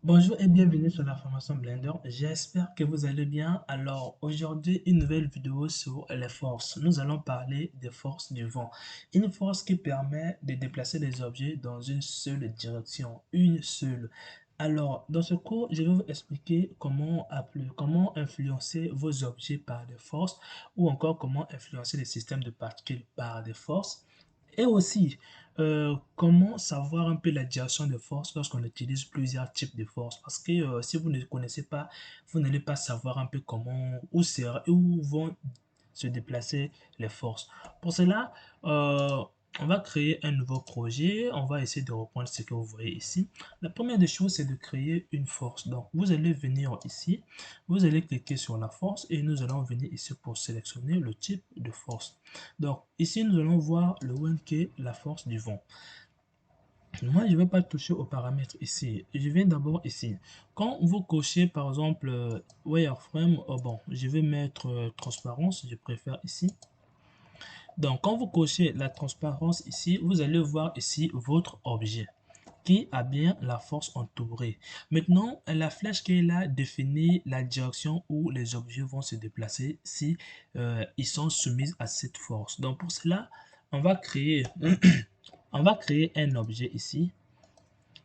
Bonjour et bienvenue sur la formation Blender. J'espère que vous allez bien. Alors aujourd'hui, une nouvelle vidéo sur les forces. Nous allons parler des forces du vent. Une force qui permet de déplacer les objets dans une seule direction, une seule. Alors, dans ce cours, je vais vous expliquer comment influencer vos objets par des forces ou encore comment influencer les systèmes de particules par des forces. Et aussi, comment savoir un peu la direction de force lorsqu'on utilise plusieurs types de forces. Parce que si vous ne connaissez pas, vous n'allez pas savoir un peu où vont se déplacer les forces. Pour cela, euh, on va créer un nouveau projet. On va essayer de reprendre ce que vous voyez ici. La première des choses, c'est de créer une force. Donc, vous allez venir ici, vous allez cliquer sur la force et nous allons venir ici pour sélectionner le type de force. Donc, ici, nous allons voir le one qui est la force du vent. Moi, je ne vais pas toucher aux paramètres ici. Je viens d'abord ici. Quand vous cochez, par exemple, wireframe, bon, je vais mettre transparence, je préfère ici. Donc, quand vous cochez la transparence ici, vous allez voir ici votre objet qui a bien la force entourée. Maintenant, la flèche qui est là définit la direction où les objets vont se déplacer si ils sont soumis à cette force. Donc, pour cela, on va créer, on va créer un objet ici.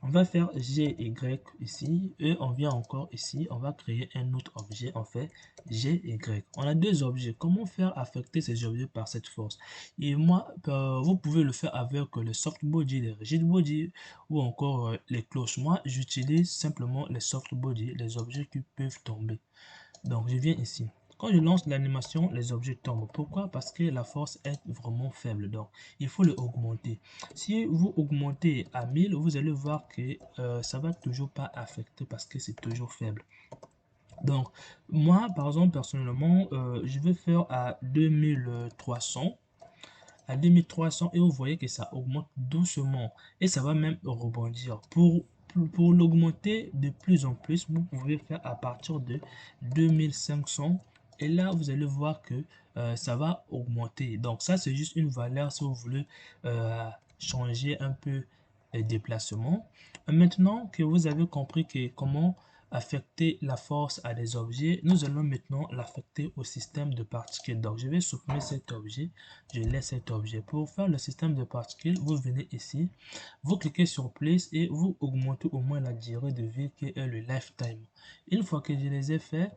On va faire GY ici et on vient encore ici, on va créer un autre objet, on fait GY. On a deux objets. Comment faire affecter ces objets par cette force? Et moi, vous pouvez le faire avec le soft body, les rigid body ou encore les cloches. Moi, j'utilise simplement les soft body, les objets qui peuvent tomber. Donc, je viens ici. Quand je lance l'animation, les objets tombent. Pourquoi? Parce que la force est vraiment faible. Donc, il faut le augmenter. Si vous augmentez à 1000, vous allez voir que ça va toujours pas affecter parce que c'est toujours faible. Donc, moi, par exemple, personnellement, je vais faire à 2300. À 2300 et vous voyez que ça augmente doucement et ça va même rebondir. Pour l'augmenter de plus en plus, vous pouvez faire à partir de 2500 et là vous allez voir que ça va augmenter. Donc ça c'est juste une valeur si vous voulez changer un peu les déplacements. Maintenant que vous avez compris que comment affecter la force à des objets, nous allons maintenant l'affecter au système de particules. Donc je vais supprimer cet objet, je laisse cet objet. Pour faire le système de particules, vous venez ici, vous cliquez sur Place et vous augmentez au moins la durée de vie qui est le lifetime. Une fois que je les ai fait,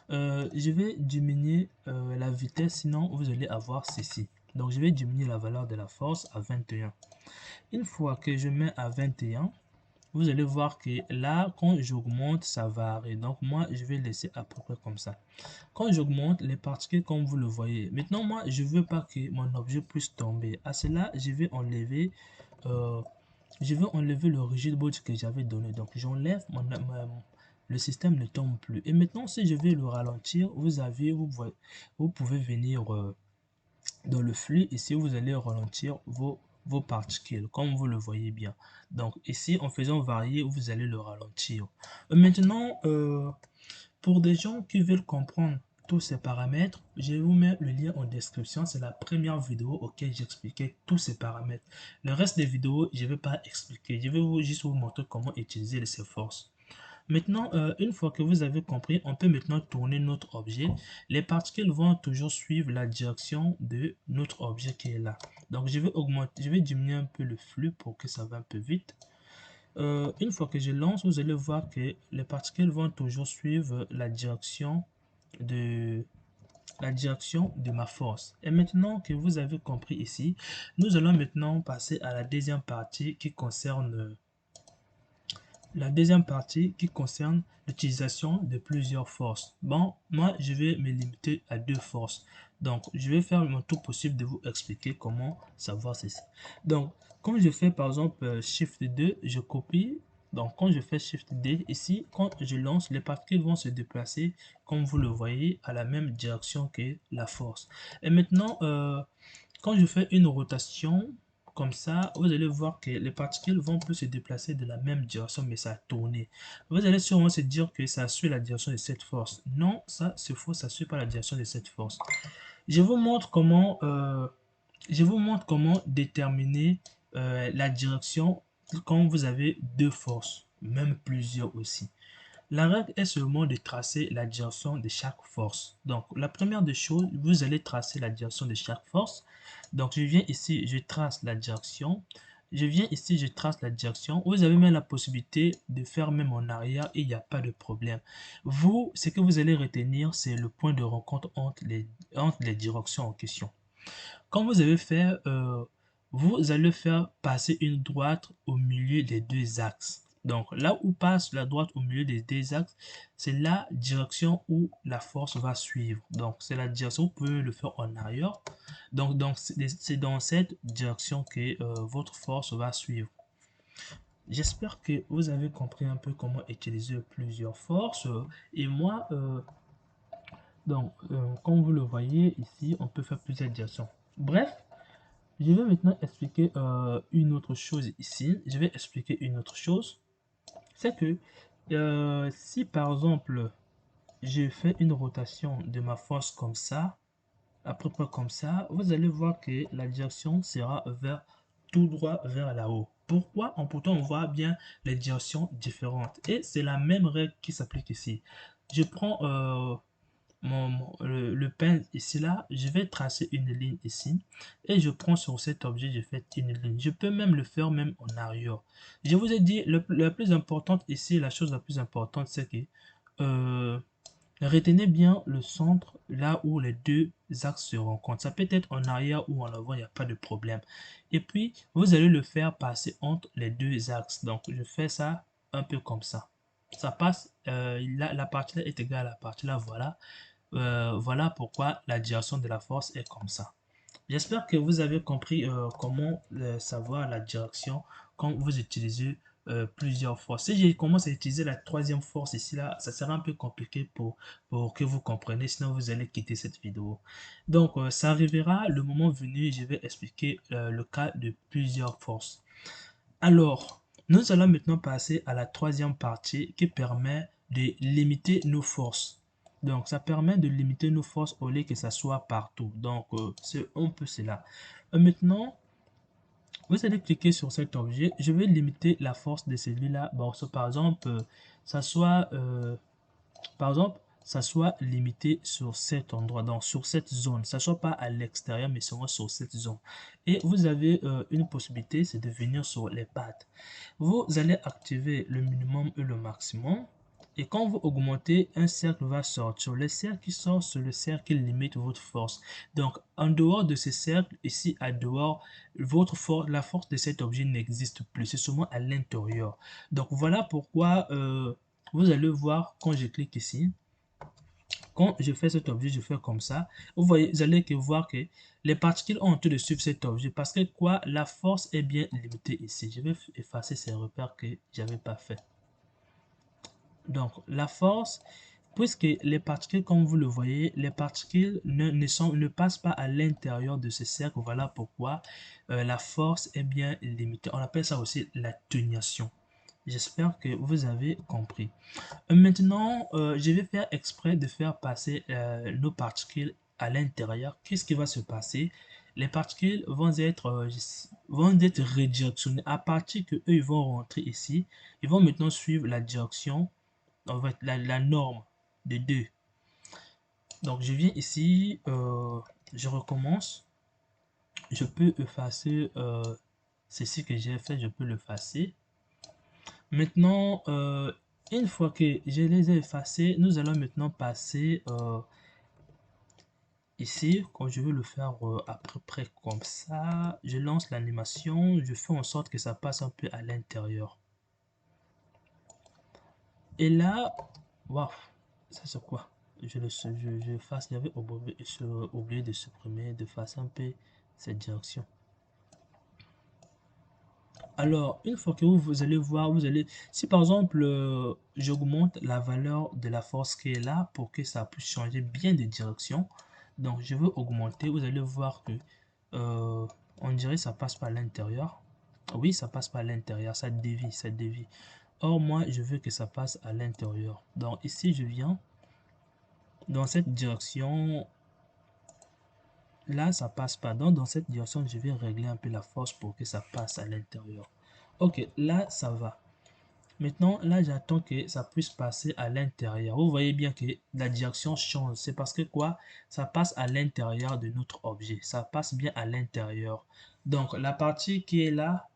je vais diminuer la vitesse, sinon vous allez avoir ceci. Donc je vais diminuer la valeur de la force à 21. Une fois que je mets à 21, vous allez voir que là, quand j'augmente, ça varie. Donc moi, je vais laisser à peu près comme ça. Quand j'augmente les particules comme vous le voyez. Maintenant, moi, je veux pas que mon objet puisse tomber. À cela, euh, je vais enlever le rigid body que j'avais donné. Donc, j'enlève le système ne tombe plus. Et maintenant, si je vais le ralentir, vous pouvez venir dans le flux. Ici, vous allez ralentir vos particules, comme vous le voyez bien. Donc, ici, en faisant varier, vous allez le ralentir. Maintenant, pour des gens qui veulent comprendre tous ces paramètres, je vous mets le lien en description. C'est la première vidéo auquel j'expliquais tous ces paramètres. Le reste des vidéos, je ne vais pas expliquer. Je vais juste vous montrer comment utiliser ces forces. Maintenant, une fois que vous avez compris, on peut maintenant tourner notre objet. Les particules vont toujours suivre la direction de notre objet qui est là. Donc, je vais diminuer un peu le flux pour que ça va un peu vite. Une fois que je lance, vous allez voir que les particules vont toujours suivre de, la direction de ma force. Et maintenant que vous avez compris ici, nous allons maintenant passer à la deuxième partie qui concerne l'utilisation de plusieurs forces. Bon, moi, je vais me limiter à deux forces. Donc, je vais faire mon tout possible de vous expliquer comment savoir ceci. Donc, comme je fais par exemple Shift 2, je copie. Donc, quand je fais Shift D, ici, quand je lance, les particules vont se déplacer, comme vous le voyez, à la même direction que la force. Et maintenant, quand je fais une rotation, comme ça, vous allez voir que les particules vont plus se déplacer de la même direction, mais ça a tourné. Vous allez sûrement se dire que ça suit la direction de cette force. Non, ça c'est faux, ça ne suit pas la direction de cette force. Je vous montre comment déterminer la direction quand vous avez deux forces. même plusieurs aussi. La règle est seulement de tracer la direction de chaque force. Donc, la première des choses, vous allez tracer la direction de chaque force. Donc, je viens ici, je trace la direction. Je viens ici, je trace la direction. Vous avez même la possibilité de faire même en arrière et il n'y a pas de problème. Vous, ce que vous allez retenir, c'est le point de rencontre entre les directions en question. Quand vous avez fait, vous allez faire passer une droite au milieu des deux axes. Donc là où passe la droite au milieu des deux axes, c'est la direction où la force va suivre. Donc c'est la direction, vous pouvez le faire en arrière. Donc c'est dans cette direction que votre force va suivre. J'espère que vous avez compris un peu comment utiliser plusieurs forces. Et moi, comme vous le voyez ici, on peut faire plusieurs directions. Bref, je vais maintenant expliquer une autre chose ici. Je vais expliquer une autre chose. C'est que si par exemple, je fais une rotation de ma force comme ça, à peu près comme ça, vous allez voir que la direction sera vers tout droit vers là-haut. Pourquoi? Pourtant, on voit bien les directions différentes. Et c'est la même règle qui s'applique ici. Je prends le pen ici là, je vais tracer une ligne ici et je prends sur cet objet, je fais une ligne. Je peux même le faire même en arrière. Je vous ai dit, la plus importante ici, la chose la plus importante, c'est que retenez bien le centre là où les deux axes se rencontrent. Ça peut être en arrière ou en avant, il n'y a pas de problème. Et puis, vous allez le faire passer entre les deux axes. Donc, je fais ça un peu comme ça. Ça passe, la partie là est égale à la partie là, voilà. Voilà pourquoi la direction de la force est comme ça. J'espère que vous avez compris comment savoir la direction quand vous utilisez plusieurs forces. Si je commence à utiliser la troisième force ici, là, ça sera un peu compliqué pour que vous compreniez, sinon vous allez quitter cette vidéo. Donc, ça arrivera le moment venu, je vais expliquer le cas de plusieurs forces. Alors, nous allons maintenant passer à la troisième partie qui permet de limiter nos forces. Donc, ça permet de limiter nos forces au lieu que ça soit partout. Donc, c'est un peu cela. Maintenant, vous allez cliquer sur cet objet. Je vais limiter la force de celui-là. Bon, par exemple, ça soit par exemple, ça soit limité sur cet endroit, donc sur cette zone. Ça soit pas à l'extérieur, mais seulement sur cette zone. Et vous avez une possibilité, c'est de venir sur les pattes. Vous allez activer le minimum et le maximum. Et quand vous augmentez, un cercle va sortir. Le cercle qui sort, c'est le cercle qui limite votre force. Donc, en dehors de ce cercle, ici à dehors, votre force, la force de cet objet n'existe plus. C'est seulement à l'intérieur. Donc, voilà pourquoi vous allez voir quand je clique ici. Quand je fais cet objet, je fais comme ça. Vous voyez, vous allez voir que les particules ont en train de suivre cet objet parce que quoi, la force est bien limitée ici. Je vais effacer ces repères que j'avais pas fait. Donc, la force, puisque les particules, comme vous le voyez, les particules ne passent pas à l'intérieur de ce cercle. Voilà pourquoi la force est bien limitée. On appelle ça aussi l'atténuation. J'espère que vous avez compris. Maintenant, je vais faire exprès de faire passer nos particules à l'intérieur. Qu'est-ce qui va se passer? Les particules vont être redirectionnées. À partir que eux ils vont rentrer ici, ils vont maintenant suivre la direction, en fait, la norme de 2. Donc, je viens ici, je recommence. Je peux effacer ceci que j'ai fait, je peux l'effacer. Maintenant, une fois que je les ai effacés, nous allons maintenant passer ici. Quand je veux le faire à peu près comme ça, je lance l'animation, je fais en sorte que ça passe un peu à l'intérieur. Et là, waouh, ça c'est quoi? Je fasse, j'avais oublié de supprimer, de faire un peu cette direction. Alors, une fois que vous allez voir, si par exemple, j'augmente la valeur de la force qui est là pour que ça puisse changer bien de direction. Donc, je veux augmenter. Vous allez voir que, on dirait que ça passe par l'intérieur. Oui, ça passe par l'intérieur. Ça dévie, ça dévie. Or, moi, je veux que ça passe à l'intérieur. Donc, ici, je viens dans cette direction. Là, ça passe pas. Donc, dans cette direction, je vais régler un peu la force pour que ça passe à l'intérieur. Ok, là, ça va. Maintenant, là, j'attends que ça puisse passer à l'intérieur. Vous voyez bien que la direction change. C'est parce que quoi? Ça passe à l'intérieur de notre objet. Ça passe bien à l'intérieur. Donc, la partie qui est là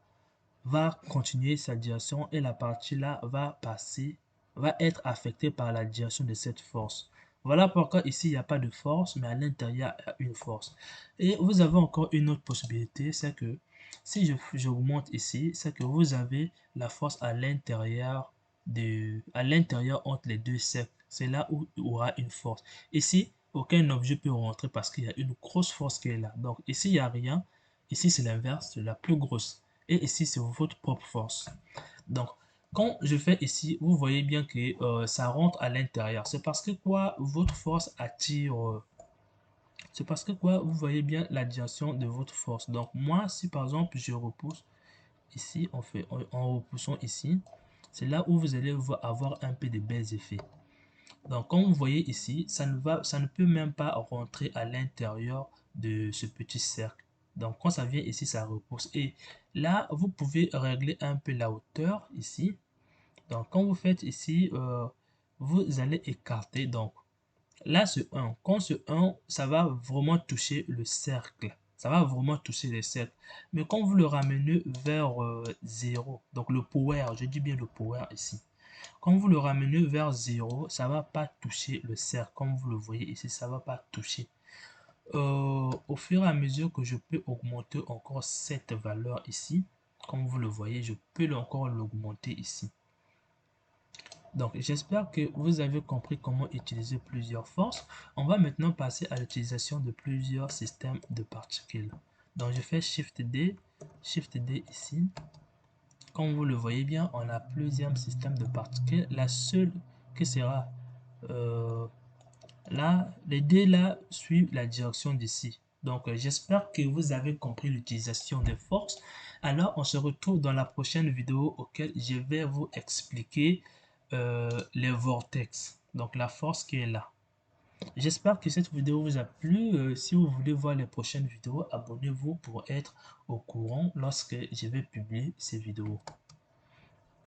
va continuer sa direction et la partie là va passer, va être affectée par la direction de cette force. Voilà pourquoi ici, il n'y a pas de force, mais à l'intérieur, il y a une force. Et vous avez encore une autre possibilité, c'est que si j'augmente ici, c'est que vous avez la force à l'intérieur entre les deux cercles. C'est là où il y aura une force. Ici, aucun objet peut rentrer parce qu'il y a une grosse force qui est là. Donc ici, il n'y a rien. Ici, c'est l'inverse, c'est la plus grosse. Et ici, c'est votre propre force. Donc, quand je fais ici, vous voyez bien que ça rentre à l'intérieur. C'est parce que quoi, votre force attire. C'est parce que quoi, vous voyez bien la direction de votre force. Donc, moi, si par exemple, je repousse ici, en repoussant ici, c'est là où vous allez avoir un peu de belles effets. Donc, comme vous voyez ici, ça ne peut même pas rentrer à l'intérieur de ce petit cercle. Donc, quand ça vient ici, ça repousse. Et là, vous pouvez régler un peu la hauteur ici. Donc, quand vous faites ici, vous allez écarter. Donc, là, ce 1. Quand ce 1, ça va vraiment toucher le cercle. Ça va vraiment toucher le cercle. Mais quand vous le ramenez vers 0, donc le power, je dis bien le power ici. Quand vous le ramenez vers 0, ça ne va pas toucher le cercle. Comme vous le voyez ici, ça ne va pas toucher. Au fur et à mesure que je peux augmenter encore cette valeur ici, comme vous le voyez, je peux encore l'augmenter ici. Donc, j'espère que vous avez compris comment utiliser plusieurs forces. On va maintenant passer à l'utilisation de plusieurs systèmes de particules. Donc, je fais Shift D ici. Comme vous le voyez bien, on a plusieurs systèmes de particules. La seule qui sera euh, là, les deux là suivent la direction d'ici. Donc, j'espère que vous avez compris l'utilisation des forces. Alors, on se retrouve dans la prochaine vidéo auquel je vais vous expliquer les vortex. Donc, la force qui est là. J'espère que cette vidéo vous a plu. Si vous voulez voir les prochaines vidéos, abonnez-vous pour être au courant lorsque je vais publier ces vidéos.